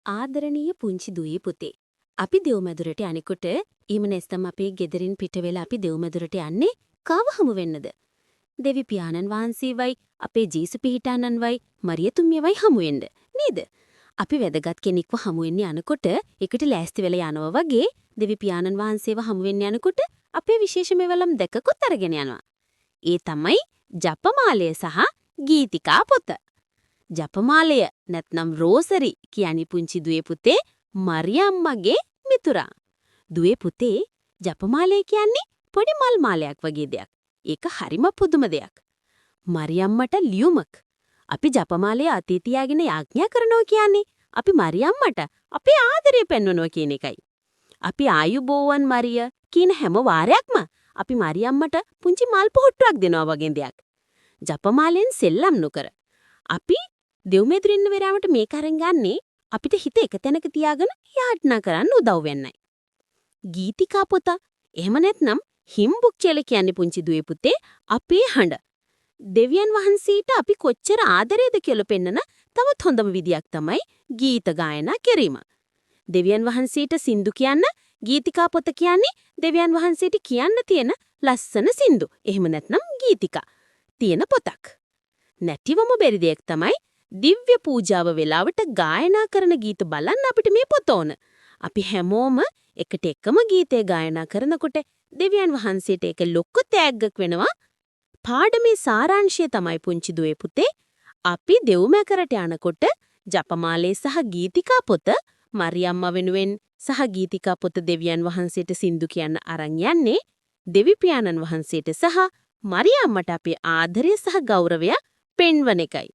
ආදරණීය පුංචි දුවේ පුතේ. අපි දෙව්මැදුරට යනකොට ඊම නැස්තම් අපේ ගෙදරින් පිට වෙලා අපි දෙව්මැදුරට යන්නේ කාව හමු වෙන්නද? දෙවි පියාණන් වහන්සේවයි අපේ ජීසු පිහිටානන්වයි මරියතුමියවයි හමු වෙන්න නේද? අපි වැදගත් කෙනෙක්ව හමු වෙන්න යනකොට එකට ලෑස්ති වෙලා යනවා වගේ දෙවි පියාණන් වහන්සේව හමු වෙන්න යනකොට අපේ විශේෂ මෙවලම් දැකකොත් අරගෙන යනවා. ඒ තමයි ජපමාලය සහ ගීතිකා පොත. ජපමාලය නැත්නම් රෝසරි කියන්නේ පුංචි දුවේ පුතේ මරියම්මගේ මිතුරා. දුවේ පුතේ ජපමාලය කියන්නේ පොඩි මල් මාලයක් වගේ දෙයක්. ඒක හරිම පුදුම දෙයක්. මරියම්මට ලියුමක්. අපි ජපමාලය අතේ තියාගෙන යාඥා කරනවා කියන්නේ අපි මරියම්මට අපේ ආදරය පෙන්වනවා කියන එකයි. අපි ආයුබෝවන් මරිය කියන හැම වාරයක්ම අපි මරියම්මට පුංචි මල් පොහට්ටුවක් දෙනවා වගේ දෙයක්. ජපමාලෙන් සෙල්ලම් නොකර අපි දෙව්මෙදුරින් වෙරාවට මේක අරන් ගන්නේ අපිට හිත එක තැනක තියාගෙන යාඥා කරන්න උදව් වෙන්නයි. ගීතිකා පොත එහෙම නැත්නම් හිම්බුක් කියලා කියන්නේ පුංචි දුවේ පුතේ අපේ හඬ. දෙවියන් වහන්සේට අපි කොච්චර ආදරේද කියලා පෙන්නන තවත් හොඳම විදියක් තමයි ගීත ගායනා කිරීම. දෙවියන් වහන්සේට සින්දු කියන්න ගීතිකා පොත කියන්නේ දෙවියන් වහන්සේට කියන්න තියෙන ලස්සන සින්දු. එහෙම නැත්නම් ගීතිකා තියෙන පොතක්. නැතිවම බැරි දෙයක් තමයි දිව්‍ය පූජාව වෙලාවට ගායනා කරන ගීත බලන්න අපිට මේ පොත ඕන. අපි හැමෝම එකට එකම ගීතය ගායනා කරනකොට දෙවියන් වහන්සේට ඒක ලොකු තෑග්ගක් වෙනවා. පාඩමේ සාරාංශය තමයි පුංචි දුවේ පුතේ අපි දෙව්මැකරට යනකොට ජපමාලේ සහ ගීතිකා පොත මරියම්මා වෙනුවෙන් සහ ගීතිකා පොත දෙවියන් වහන්සේට සින්දු කියන්න අරන් යන්නේ දෙවි පියාණන් වහන්සේට සහ මරියම්මට අපේ ආදරය සහ ගෞරවය පෙන්වන එකයි.